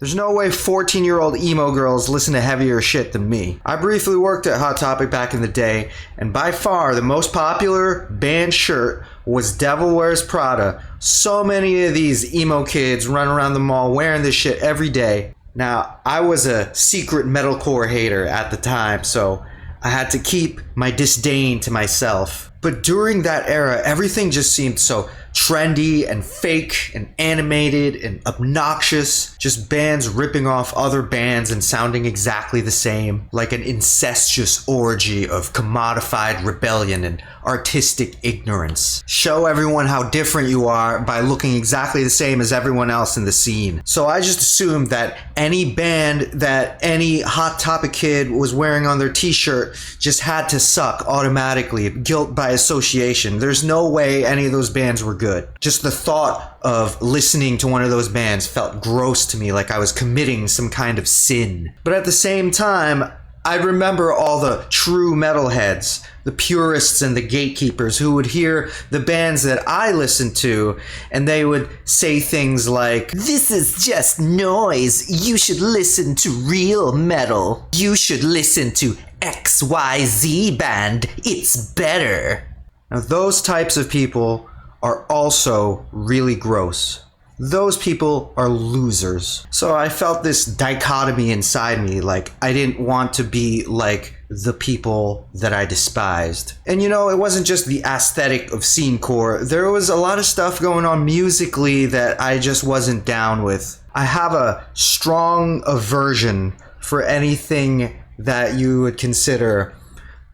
There's no way 14-year-old emo girls listen to heavier shit than me. I briefly worked at Hot Topic back in the day, and by far the most popular band shirt was Devil Wears Prada. So many of these emo kids run around the mall wearing this shit every day. Now, I was a secret metalcore hater at the time, so I had to keep my disdain to myself. But during that era, everything just seemed so trendy and fake and animated and obnoxious. Just bands ripping off other bands and sounding exactly the same, like an incestuous orgy of commodified rebellion and artistic ignorance. Show everyone how different you are by looking exactly the same as everyone else in the scene. So I just assumed that any band that any Hot Topic kid was wearing on their t-shirt just had to suck automatically, guilt by association. There's no way any of those bands were good. Just the thought of listening to one of those bands felt gross to me, like I was committing some kind of sin. But at the same time, I remember all the true metalheads, the purists and the gatekeepers who would hear the bands that I listened to and they would say things like, "This is just noise. You should listen to real metal. You should listen to XYZ band. It's better." Now, those types of people are also really gross. Those people are losers. So I felt this dichotomy inside me, like I didn't want to be like the people that I despised. And you know, it wasn't just the aesthetic of scenecore. There was a lot of stuff going on musically that I just wasn't down with. I have a strong aversion for anything that you would consider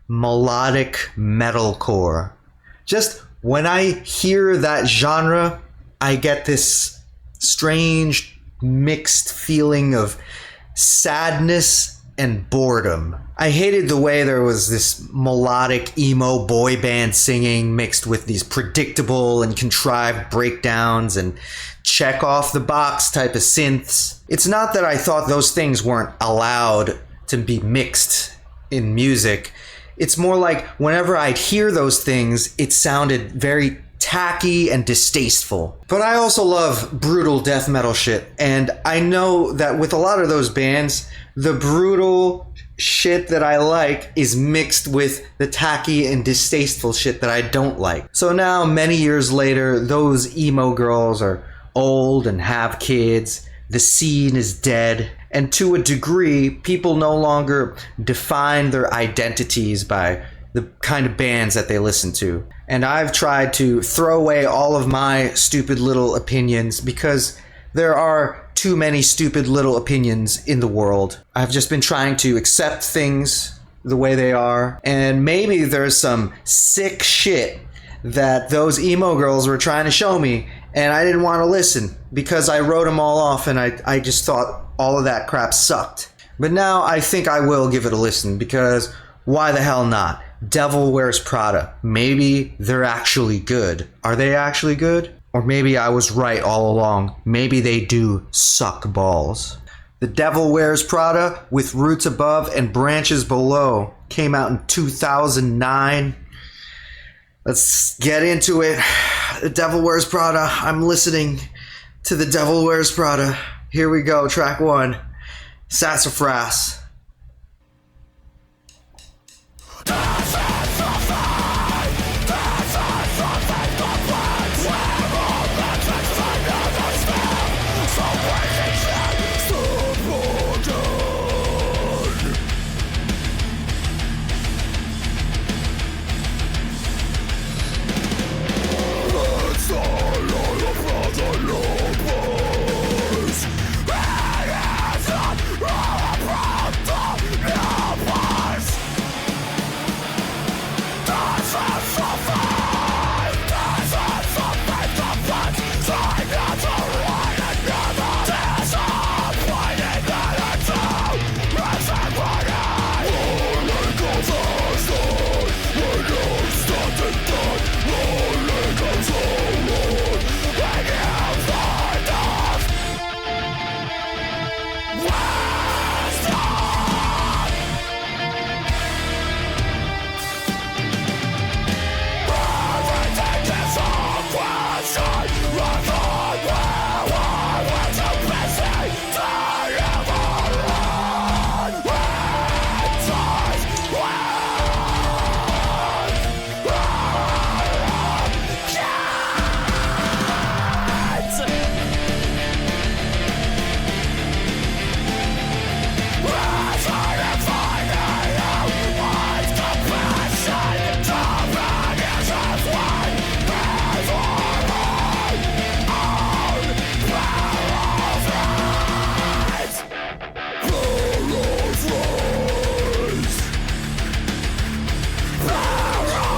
melodic metalcore. Just when I hear that genre, I get this strange mixed feeling of sadness and boredom. I hated the way there was this melodic emo boy band singing mixed with these predictable and contrived breakdowns and check off the box type of synths. It's not that I thought those things weren't allowed to be mixed in music. It's more like whenever I'd hear those things, it sounded very tacky and distasteful. But I also love brutal death metal shit, and I know that with a lot of those bands, the brutal shit that I like is mixed with the tacky and distasteful shit that I don't like. So now, many years later, those emo girls are old and have kids, the scene is dead, and to a degree, people no longer define their identities by the kind of bands that they listen to. And I've tried to throw away all of my stupid little opinions because there are too many stupid little opinions in the world. I've just been trying to accept things the way they are, and maybe there's some sick shit that those emo girls were trying to show me and I didn't want to listen because I wrote them all off and I just thought all of that crap sucked. But now I think I will give it a listen because why the hell not? Devil Wears Prada. Maybe they're actually good. Are they actually good? Or maybe I was right all along. Maybe they do suck balls. The Devil Wears Prada with Roots Above and Branches Below came out in 2009. Let's get into it. The Devil Wears Prada. I'm listening to The Devil Wears Prada. Here we go, track 1. Sassafras.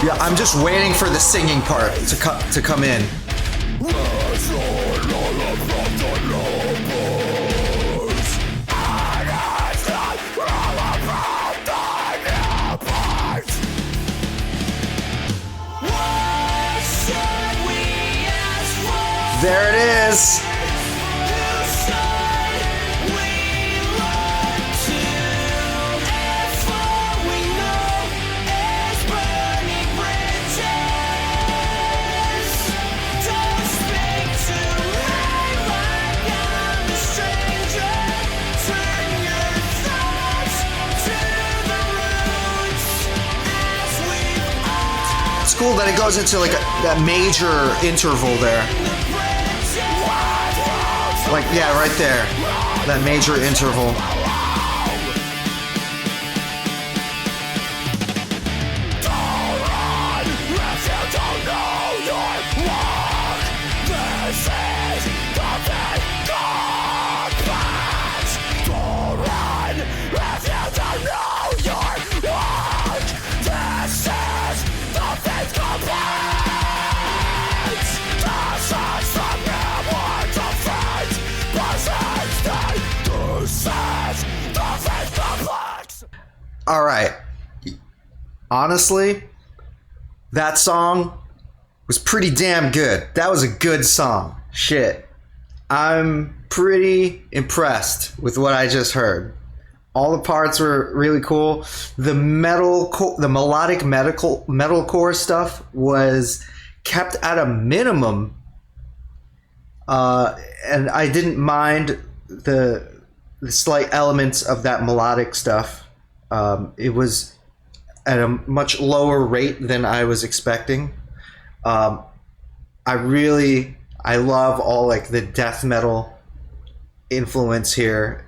Yeah, I'm just waiting for the singing part to come in. There it is. It's cool that it goes into like that major interval there. Like, yeah, right there. That major interval. All right. Honestly, that song was pretty damn good. That was a good song. Shit. I'm pretty impressed with what I just heard. All the parts were really cool. The melodic metalcore stuff was kept at a minimum. And I didn't mind the slight elements of that melodic stuff. It was at a much lower rate than I was expecting. I love all like the death metal influence here,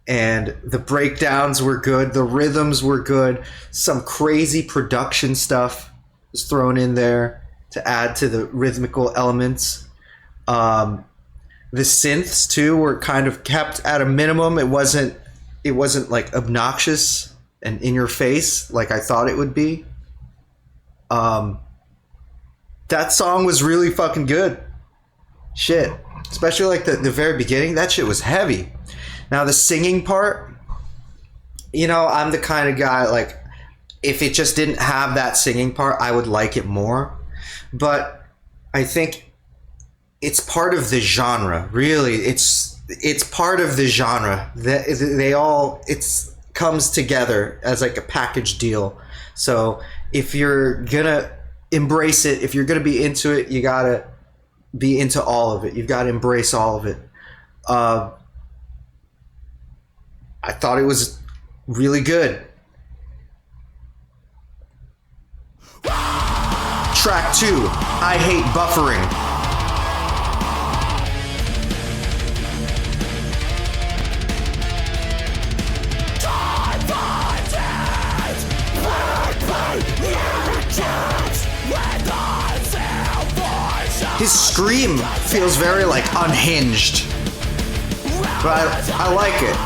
and the breakdowns were good, the rhythms were good, some crazy production stuff was thrown in there to add to the rhythmical elements. The synths too were kind of kept at a minimum. It wasn't like obnoxious and in your face like I thought it would be. That song was really fucking good. Shit. Especially like the very beginning. That shit was heavy. Now the singing part, you know, I'm the kind of guy, like, if it just didn't have that singing part, I would like it more. But I think it's part of the genre. Really, it's part of the genre. It comes together as like a package deal. So if you're gonna embrace it, if you're gonna be into it, you gotta be into all of it. You've got to embrace all of it. I thought it was really good. Track 2, I Hate Buffering. His scream feels very like unhinged, but I like it.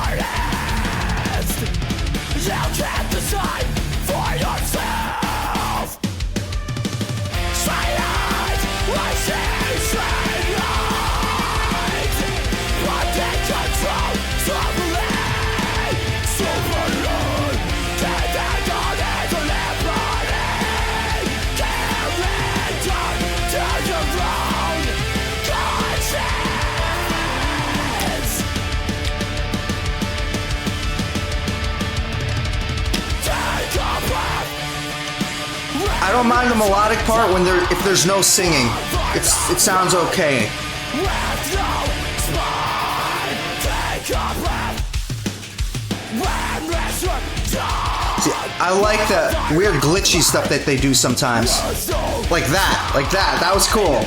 I don't mind the melodic part if there's no singing. It sounds okay. See, I like the weird glitchy stuff that they do sometimes. Like that. That was cool.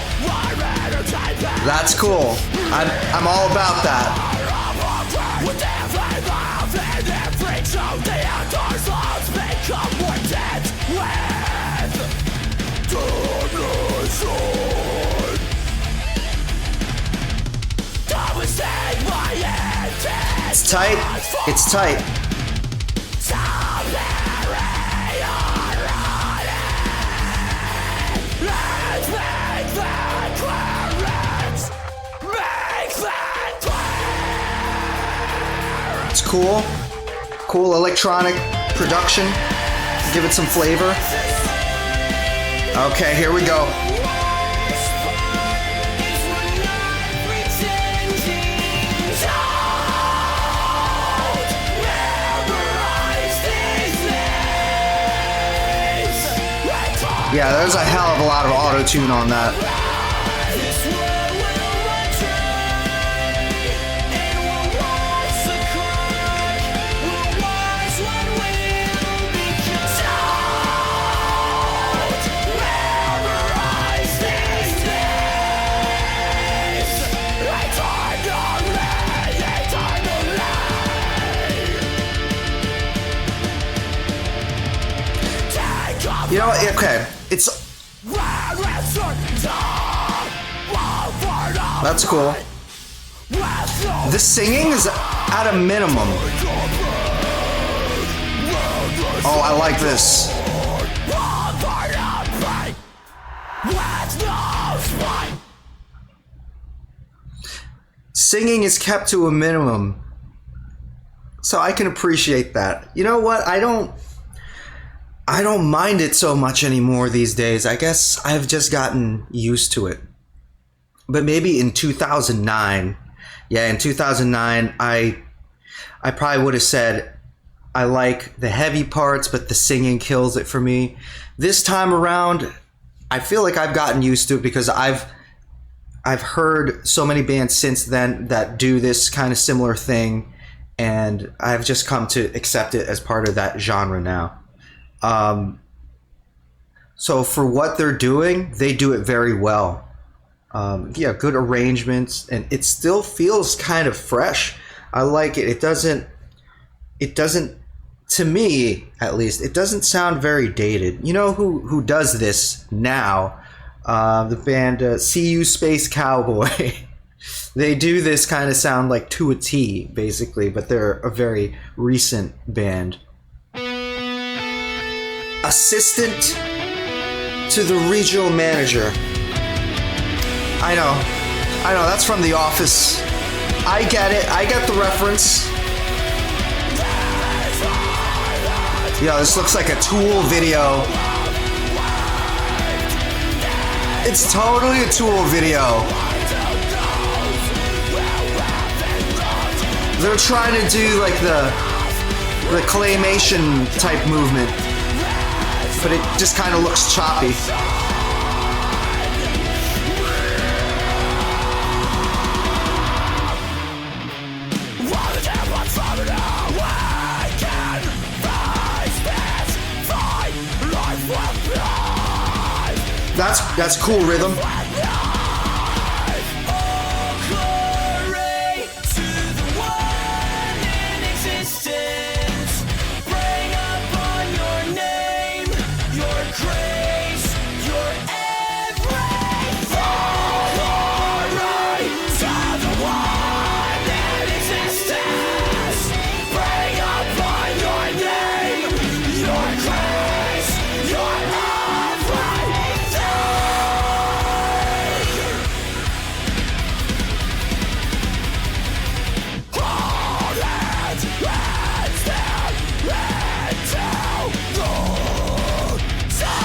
That's cool. I'm all about that. It's tight. It's tight. It's cool. Cool electronic production. Give it some flavor. Okay, here we go. Yeah, there's a hell of a lot of auto-tune on that. You know, okay, it's... That's cool. The singing is at a minimum. Oh, I like this. Singing is kept to a minimum. So I can appreciate that. You know what? I don't mind it so much anymore these days. I guess I've just gotten used to it. But maybe in 2009, yeah, in 2009, I probably would have said I like the heavy parts, but the singing kills it for me. This time around, I feel like I've gotten used to it because I've heard so many bands since then that do this kind of similar thing, and I've just come to accept it as part of that genre now. So for what they're doing, they do it very well. Yeah, good arrangements, and it still feels kind of fresh. I like it. It doesn't, to me at least, it doesn't sound very dated. You know who does this now? The band CU Space Cowboy. They do this kind of sound like to a T, basically, but they're a very recent band. Assistant to the regional manager. I know, that's from The Office. I get it, I get the reference. Yo, this looks like a Tool video. It's totally a Tool video. They're trying to do like the claymation type movement, but it just kind of looks choppy. That's cool rhythm.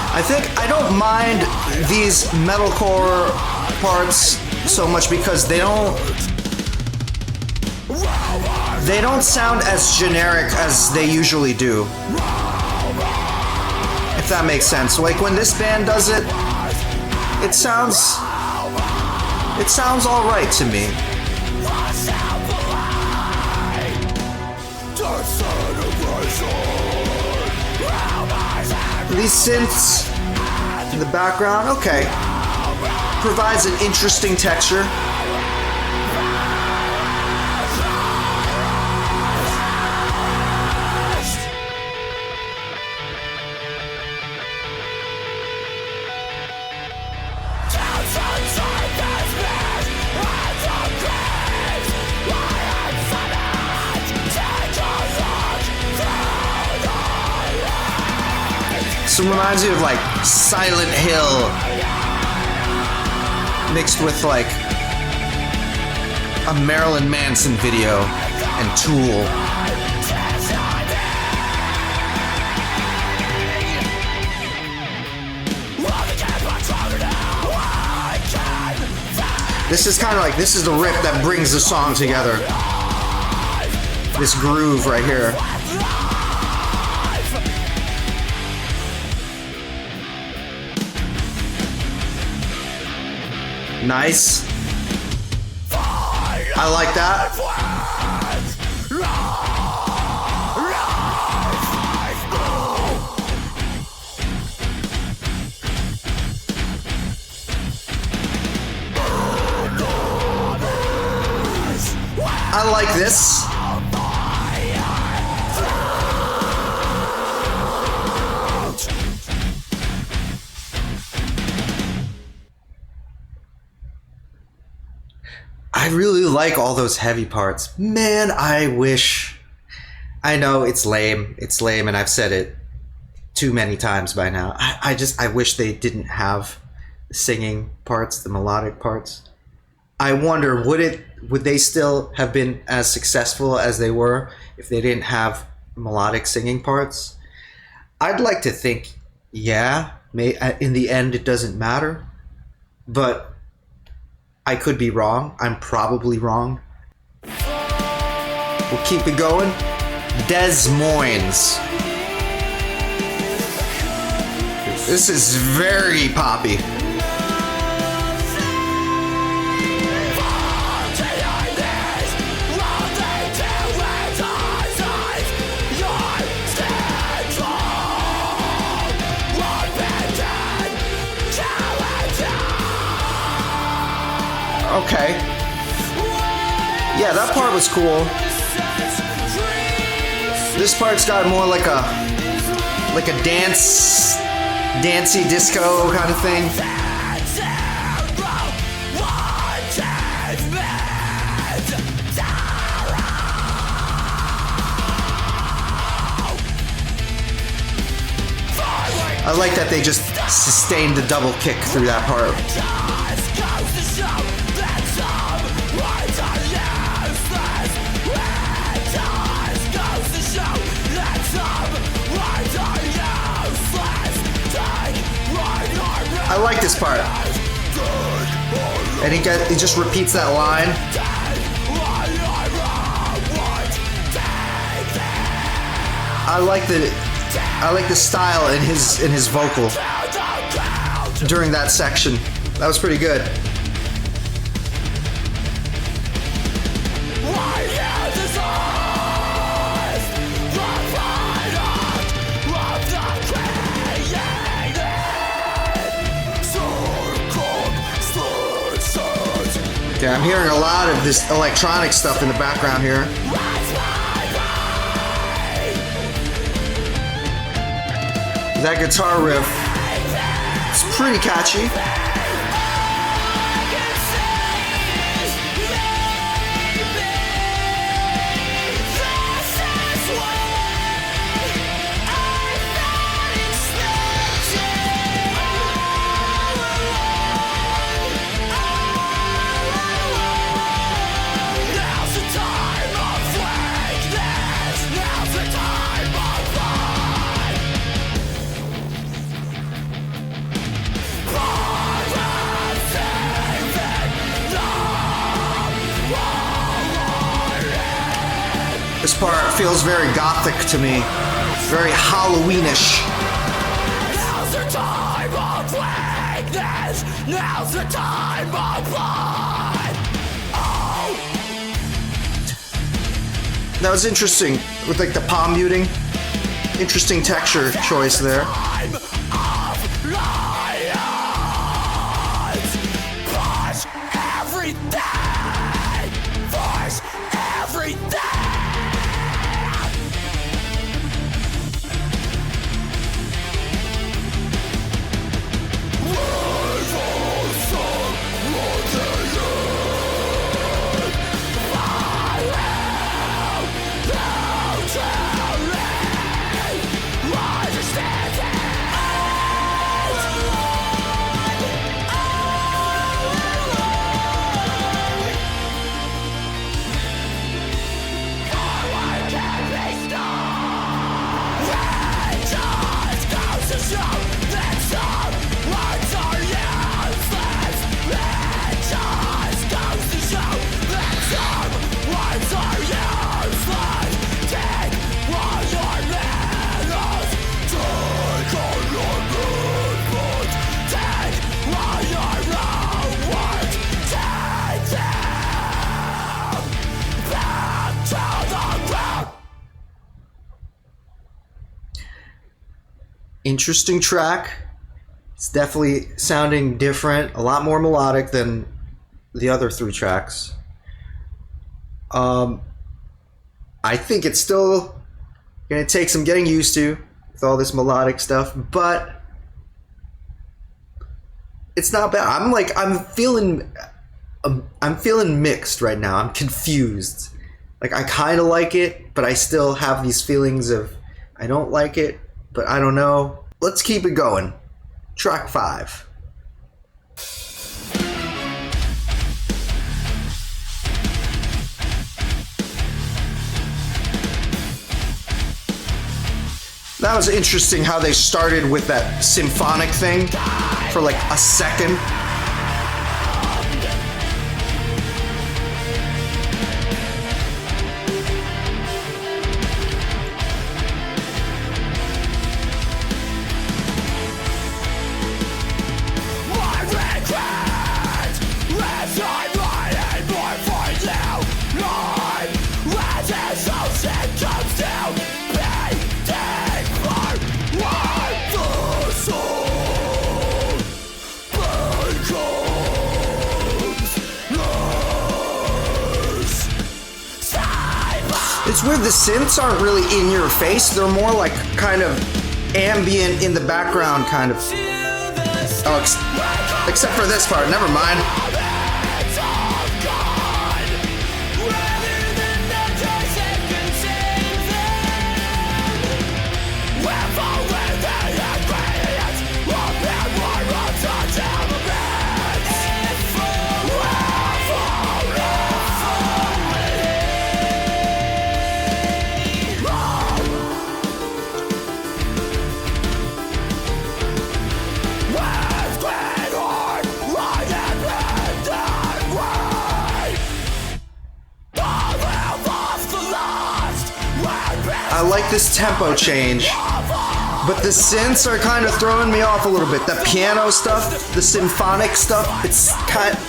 I think I don't mind these metalcore parts so much because they don't sound as generic as they usually do. If that makes sense. Like when this band does it, it sounds all right to me. These synths in the background, okay, provides an interesting texture. This reminds me of like Silent Hill mixed with like a Marilyn Manson video and Tool. This is kind of like, this is the riff that brings the song together. This groove right here. Nice. I like that. I like this. I really like all those heavy parts. Man, I wish... I know it's lame. It's lame, and I've said it too many times by now. I wish they didn't have the singing parts, the melodic parts. I wonder, would they still have been as successful as they were if they didn't have melodic singing parts? I'd like to think, yeah, in the end it doesn't matter, but I could be wrong. I'm probably wrong. We'll keep it going. Des Moines. This is very poppy. Okay. Yeah, that part was cool. This part's got more like a dancey disco kind of thing. I like that they just sustained the double kick through that part. I like this part. And he just repeats that line. I like the style in his vocal during that section. That was pretty good. Okay, I'm hearing a lot of this electronic stuff in the background here. That guitar riff, it's pretty catchy. This part feels very Gothic to me, very Halloweenish. Now's the time of weakness. Now's the time of blood. Oh. That was interesting with like the palm muting. Interesting texture choice there. interesting track. It's definitely sounding different, a lot more melodic than the other 3 tracks. I think it's still gonna take some getting used to with all this melodic stuff, but it's not bad. I'm feeling mixed right now. I'm confused. Like, I kind of like it, but I still have these feelings of I don't like it, but I don't know. Let's keep it going. Track 5. That was interesting how they started with that symphonic thing for like a second. It's weird, the synths aren't really in your face. They're more like kind of ambient in the background, kind of. Oh, except for this part, never mind. I like this tempo change, but the synths are kind of throwing me off a little bit. The piano stuff, the symphonic stuff, it's kind of...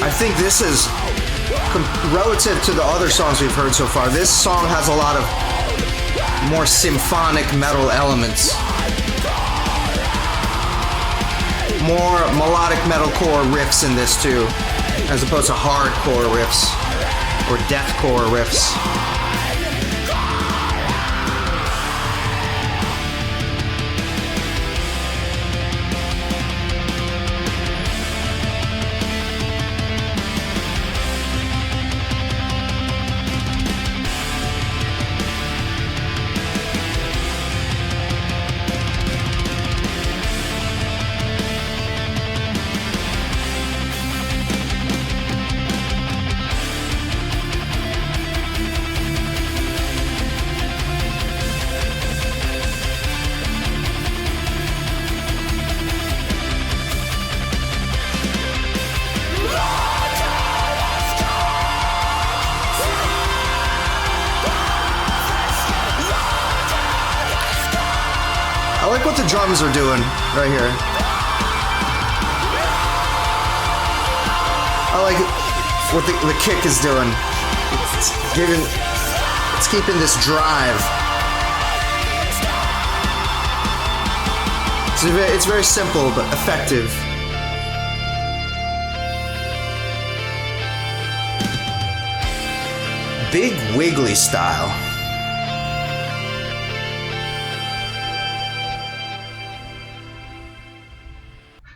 I think this is, relative to the other songs we've heard so far, this song has a lot of more symphonic metal elements. More melodic metalcore riffs in this too, as opposed to hardcore riffs or deathcore riffs. I like what the drums are doing right here. I like what the kick is doing. It's keeping this drive. It's very simple but effective. Big Wiggly style.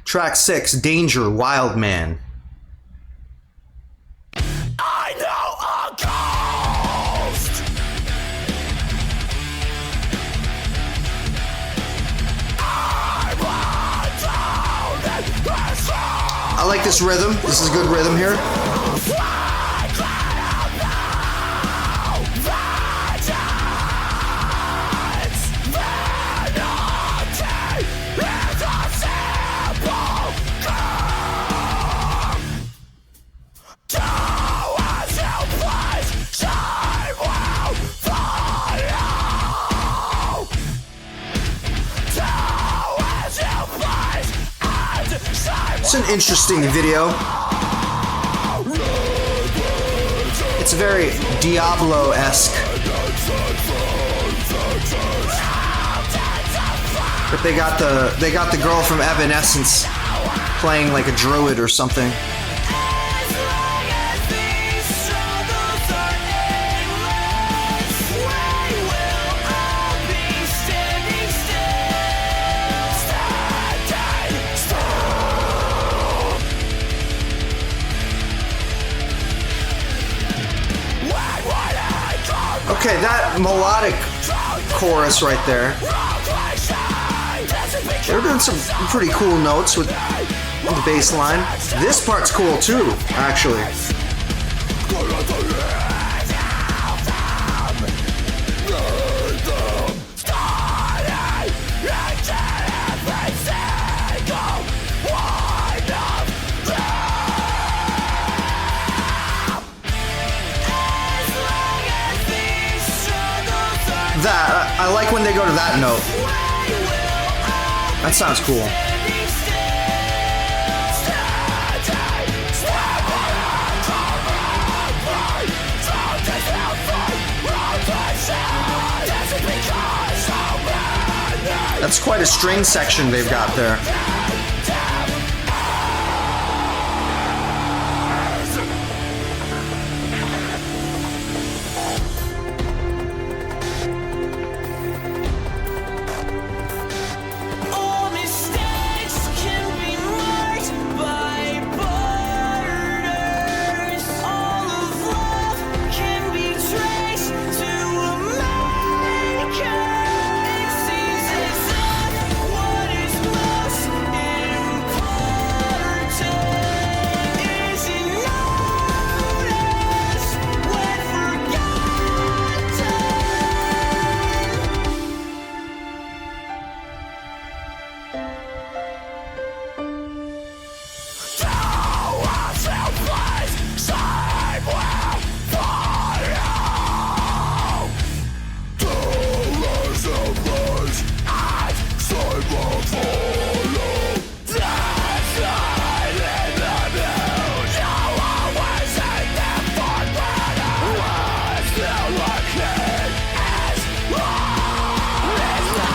Track 6, Danger, Wild Man. I know a ghost. I run down this rhythm. This is good rhythm here. It's an interesting video. It's very Diablo-esque. But they got the girl from Evanescence playing like a druid or something. Okay, that melodic chorus right there. They're doing some pretty cool notes with the bass line. This part's cool too, actually. I like when they go to that note. That sounds cool. That's quite a string section they've got there.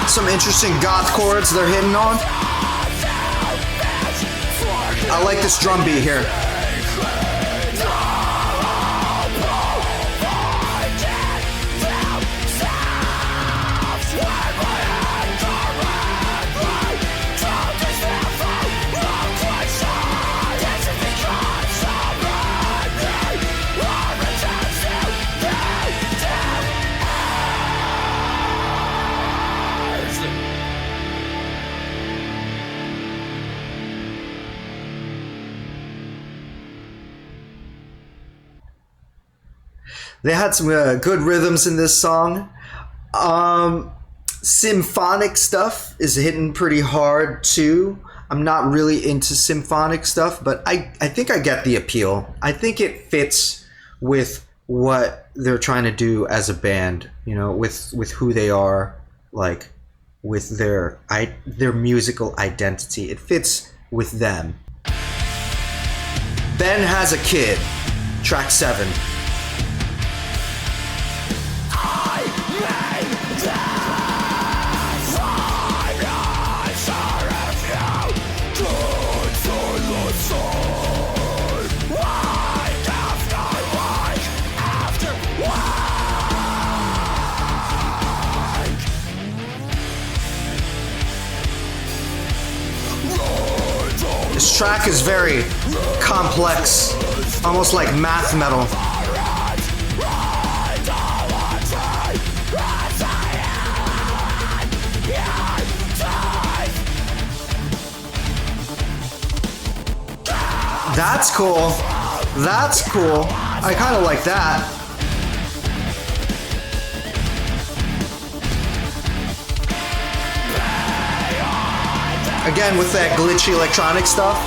Some interesting goth chords they're hitting on. I like this drum beat here. They had some good rhythms in this song. Symphonic stuff is hitting pretty hard too. I'm not really into symphonic stuff, but I think I get the appeal. I think it fits with what they're trying to do as a band, you know, with who they are, like with their musical identity. It fits with them. Ben Has a Kid, track 7. This track is very complex, almost like math metal. That's cool. That's cool. I kind of like that. Again, with that glitchy electronic stuff.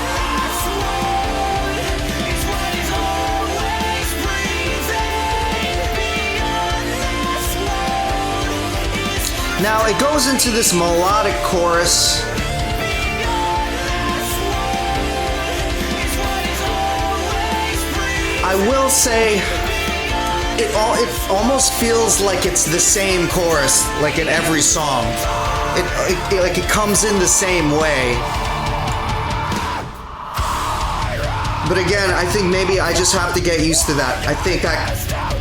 Now it goes into this melodic chorus. I will say, it almost feels like it's the same chorus, like in every song. It comes in the same way. But again, I think maybe I just have to get used to that. I think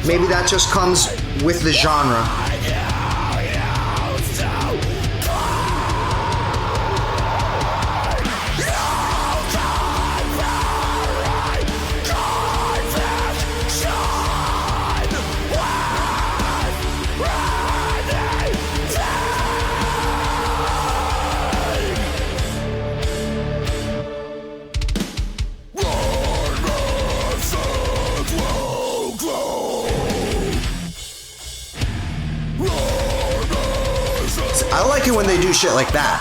maybe that just comes with the genre. I like it when they do shit like that.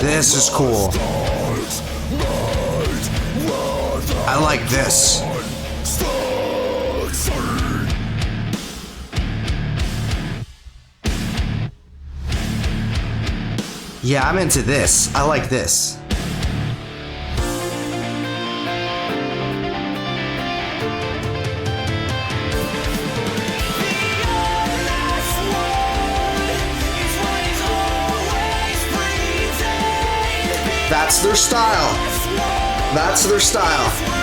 This is cool. I like this. Yeah, I'm into this. I like this. That's their style. That's their style.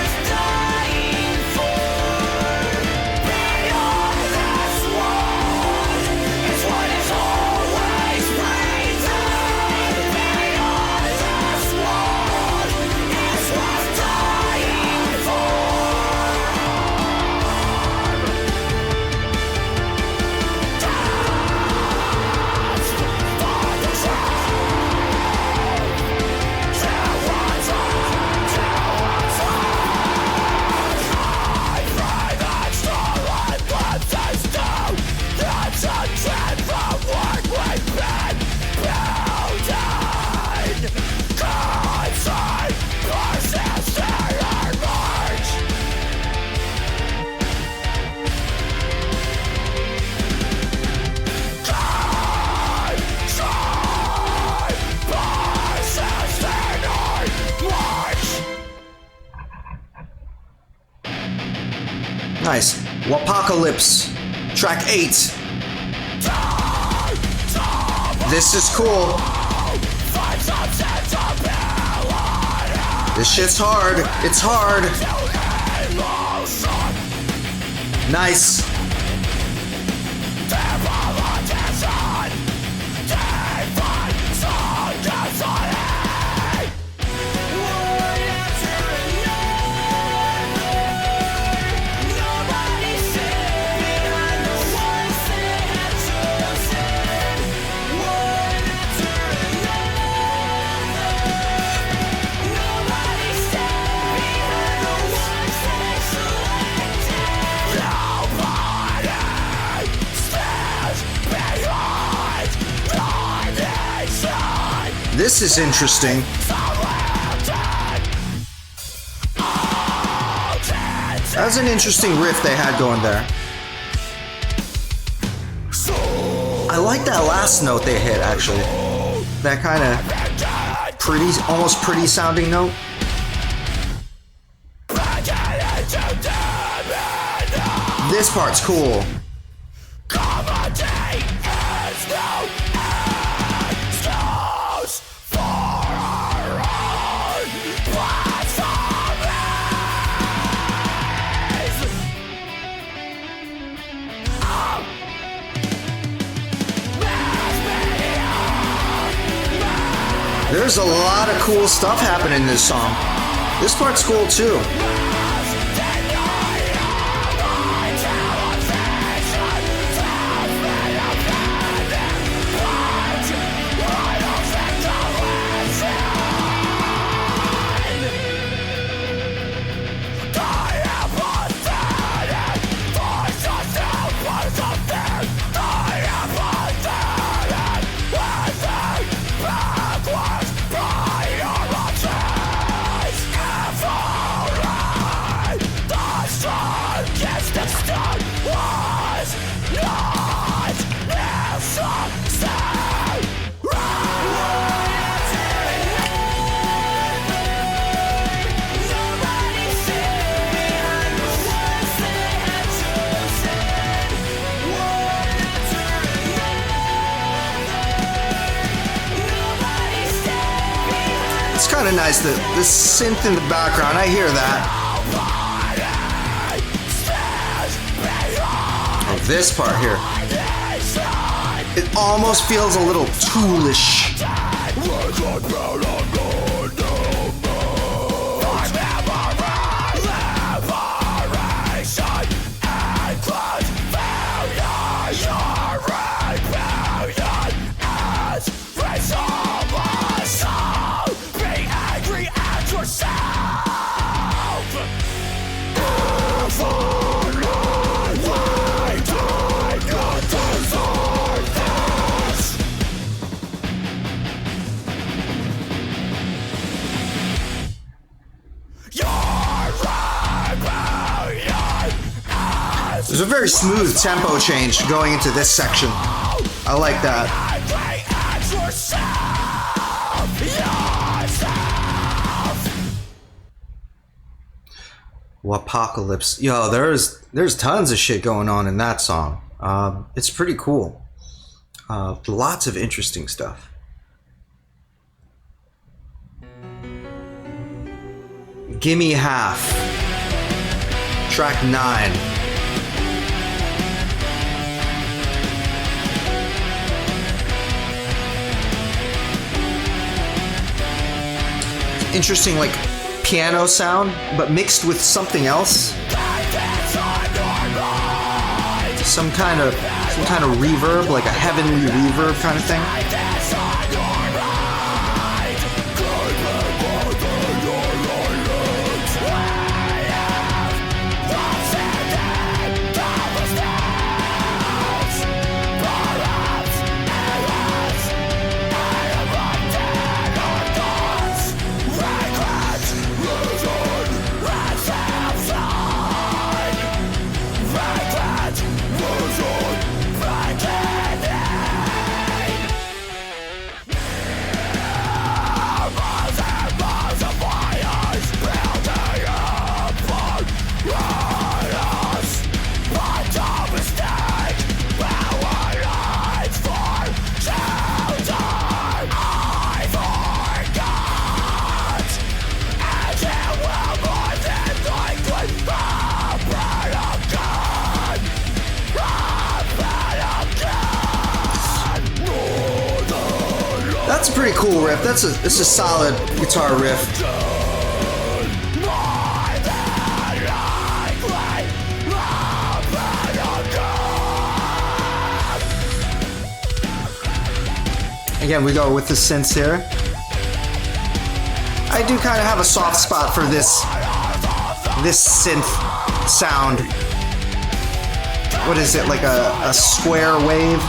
Nice. Apocalypse. Track 8. This is cool. This shit's hard. It's hard. Nice. This is interesting. That was an interesting riff they had going there. I like that last note they hit, actually. That kind of pretty, almost pretty sounding note. This part's cool. There's a lot of cool stuff happening in this song. This part's cool too. kind of nice. The synth in the background, I hear that. Oh, this part here. It almost feels a little toolish. There's a very smooth tempo change going into this section. I like that. Apocalypse. Yo, there's tons of shit going on in that song. It's pretty cool. Lots of interesting stuff. Gimme Half. Track 9. Interesting, like, piano sound, but mixed with something else. Some kind of reverb, like a heavenly reverb kind of thing. That's a pretty cool riff. It's a solid guitar riff. Again, we go with the synths here. I do kind of have a soft spot for this synth sound. What is it, like a square wave?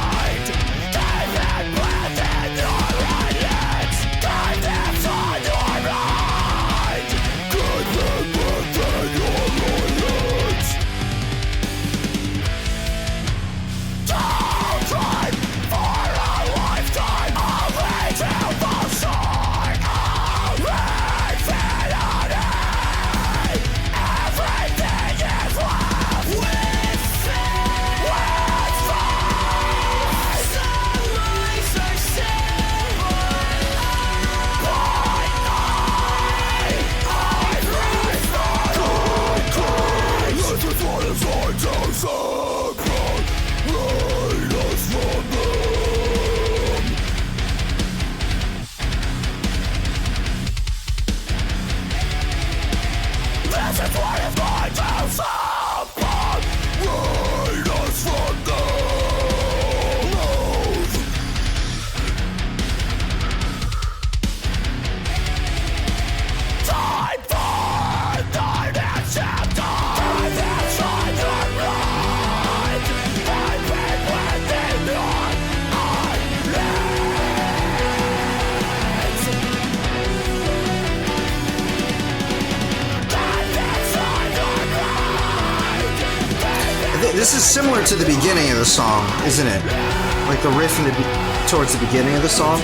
This is similar to the beginning of the song, isn't it? Like the riff towards the beginning of the song.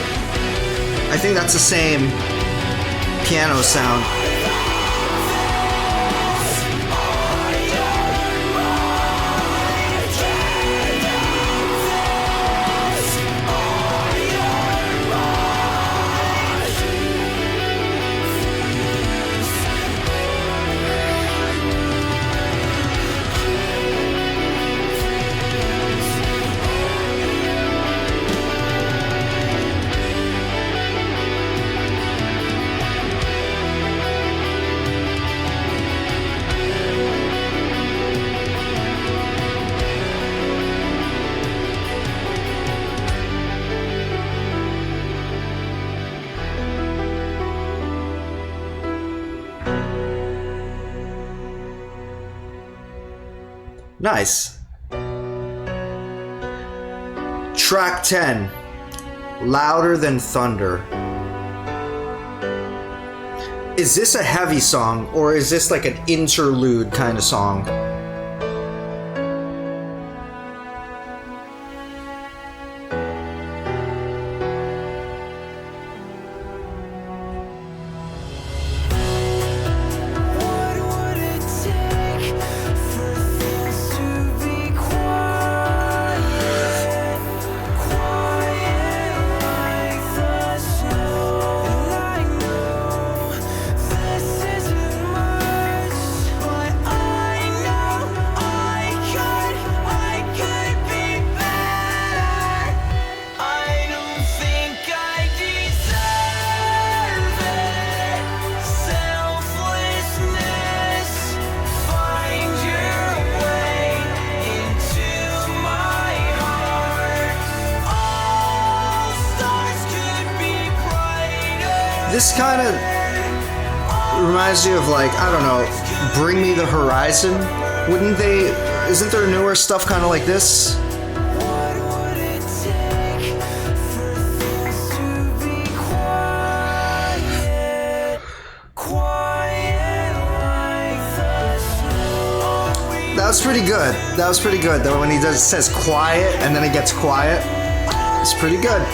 I think that's the same piano sound. Nice. Track 10. Louder Than Thunder. Is this a heavy song, or is this like an interlude kind of song? This kind of reminds me of, like, I don't know, Bring Me the Horizon. Wouldn't they? Isn't there newer stuff kind of like this? That was pretty good. That was pretty good, though, when he says quiet and then it gets quiet. It's pretty good.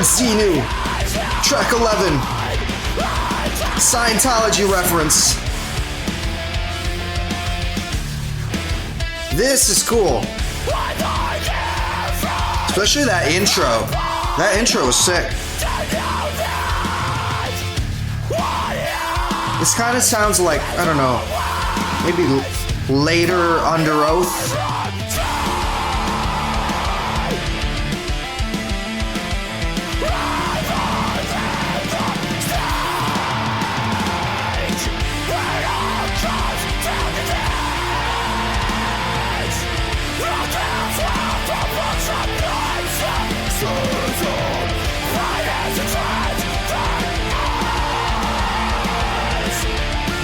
Xenu, track 11, Scientology reference. This is cool, especially that intro. That intro was sick. This kind of sounds like, I don't know, maybe later Under Oath.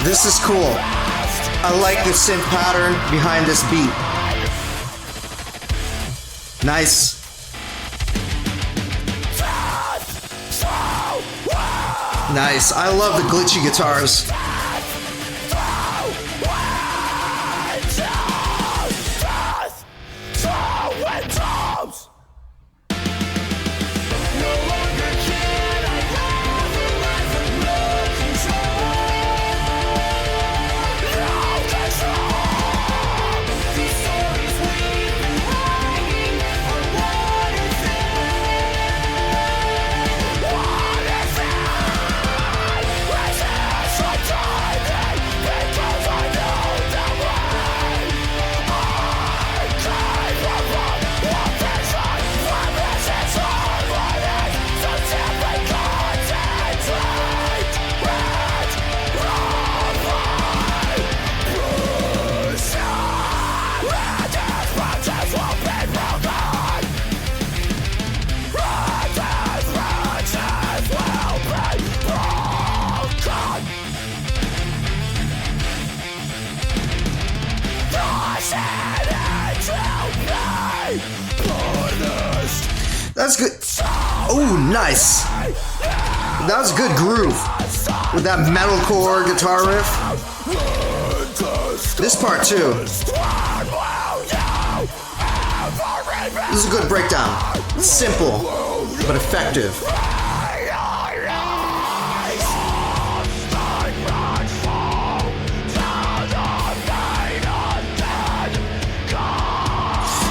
This is cool. I like the synth pattern behind this beat. Nice. Nice. I love the glitchy guitars. That's good. Oh, nice. that was a good groove with that metalcore guitar riff. This part too. This is a good breakdown. Simple, but effective.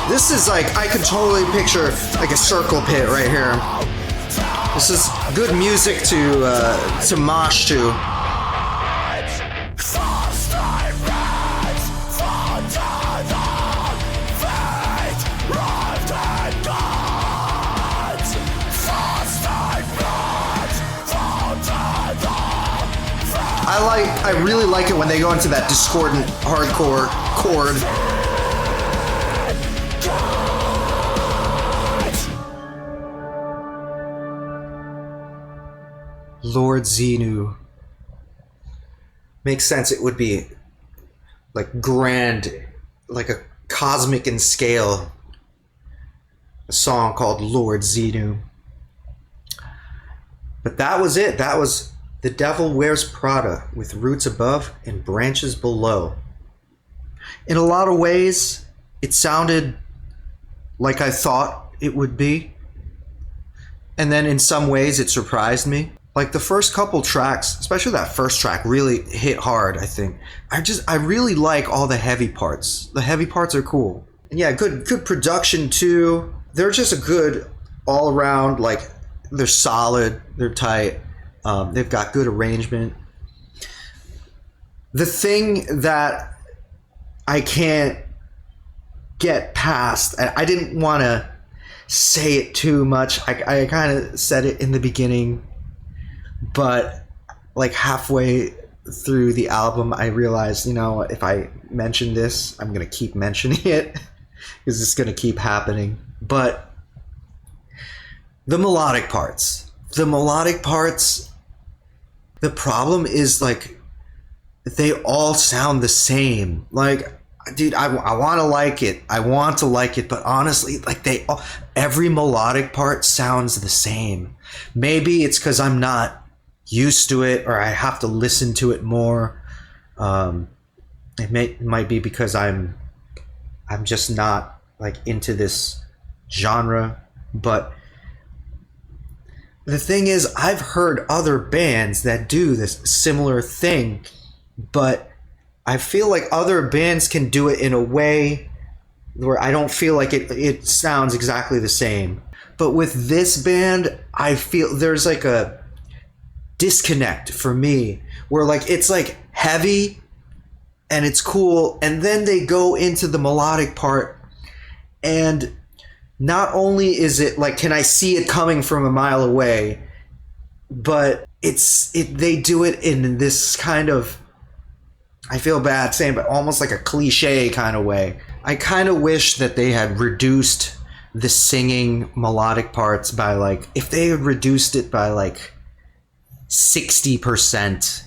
This is like, I can totally picture like a circle pit right here. This is good music to mosh to. I really like it when they go into that discordant hardcore chord. Lord Xenu. Makes sense, it would be like grand, like a cosmic in scale. A song called Lord Xenu. But that was it. That was The Devil Wears Prada with Roots Above and Branches Below. In a lot of ways, it sounded like I thought it would be. And then in some ways, it surprised me. Like the first couple tracks, especially that first track, really hit hard, I think. I really like all the heavy parts. The heavy parts are cool. And yeah, good production too. They're just a good all around, like, they're solid, they're tight. They've got good arrangement. The thing that I can't get past, I didn't want to say it too much. I kind of said it in the beginning, but like halfway through the album, I realized, you know, if I mention this, I'm going to keep mentioning it because it's going to keep happening. But the melodic parts, the problem is like they all sound the same. Like, dude, I want to like it. I want to like it, but honestly, like every melodic part sounds the same. Maybe it's because I'm not used to it, or I have to listen to it more. It might be because I'm just not like into this genre. But the thing is, I've heard other bands that do this similar thing, but I feel like other bands can do it in a way where I don't feel like it sounds exactly the same. But with this band, I feel there's like a disconnect for me where like it's like heavy and it's cool, and then they go into the melodic part, and not only is it like, can I see it coming from a mile away, but they do it in this kind of, I feel bad saying, but almost like a cliche kind of way. I kind of wish that they had reduced the singing melodic parts by like, if they had reduced it by like 60%.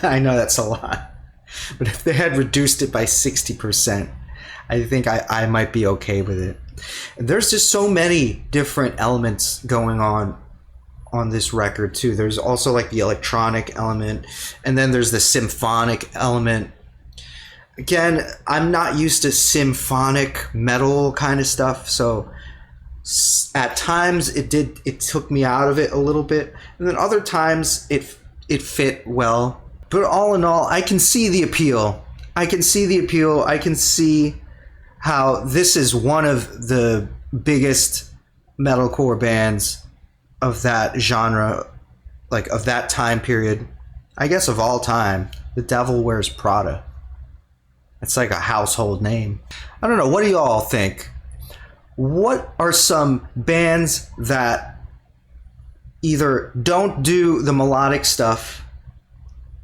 I know that's a lot, but if they had reduced it by 60%, I think I might be okay with it. And there's just so many different elements going on this record too. There's also like the electronic element, and then there's the symphonic element. Again, I'm not used to symphonic metal kind of stuff, so at times it took me out of it a little bit, and then other times it fit well. But all in all, I can see the appeal. I can see how this is one of the biggest metalcore bands of that genre, like of that time period, I guess of all time. The Devil Wears Prada. It's like a household name. I don't know, what do you all think? What are some bands that either don't do the melodic stuff,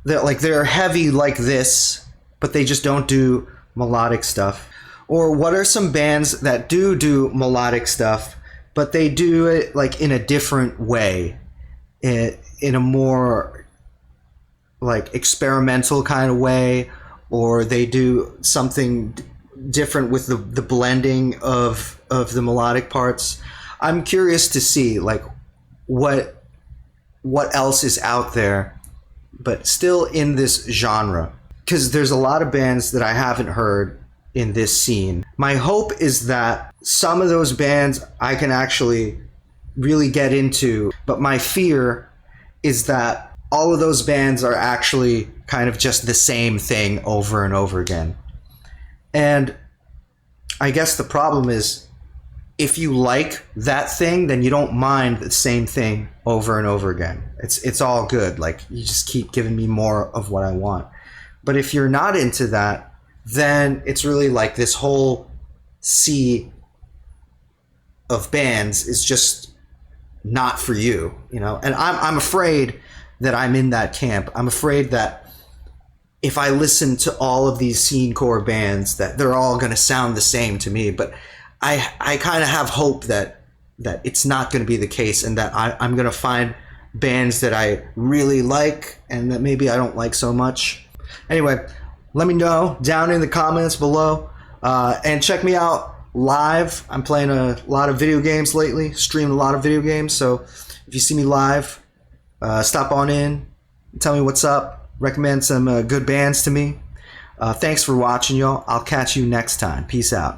that like they're heavy like this, but they just don't do melodic stuff? Or what are some bands that do melodic stuff, but they do it like in a different way, in a more like experimental kind of way, or they do something different with the blending of the melodic parts? I'm curious to see like what what else is out there, but still in this genre. Because there's a lot of bands that I haven't heard in this scene. My hope is that some of those bands I can actually really get into, but my fear is that all of those bands are actually kind of just the same thing over and over again. And I guess the problem is, if you like that thing, then you don't mind the same thing over and over again. It's all good. Like, you just keep giving me more of what I want. But if you're not into that, then it's really like this whole sea of bands is just not for you, you know? And I'm afraid that I'm in that camp. I'm afraid that if I listen to all of these scene core bands, that they're all going to sound the same to me. But I kind of have hope that it's not going to be the case, and that I'm going to find bands that I really like and that maybe I don't like so much. Anyway, let me know down in the comments below, and check me out live. I'm playing a lot of video games lately, streaming a lot of video games. So if you see me live, stop on in, tell me what's up, recommend some good bands to me. Thanks for watching, y'all. I'll catch you next time. Peace out.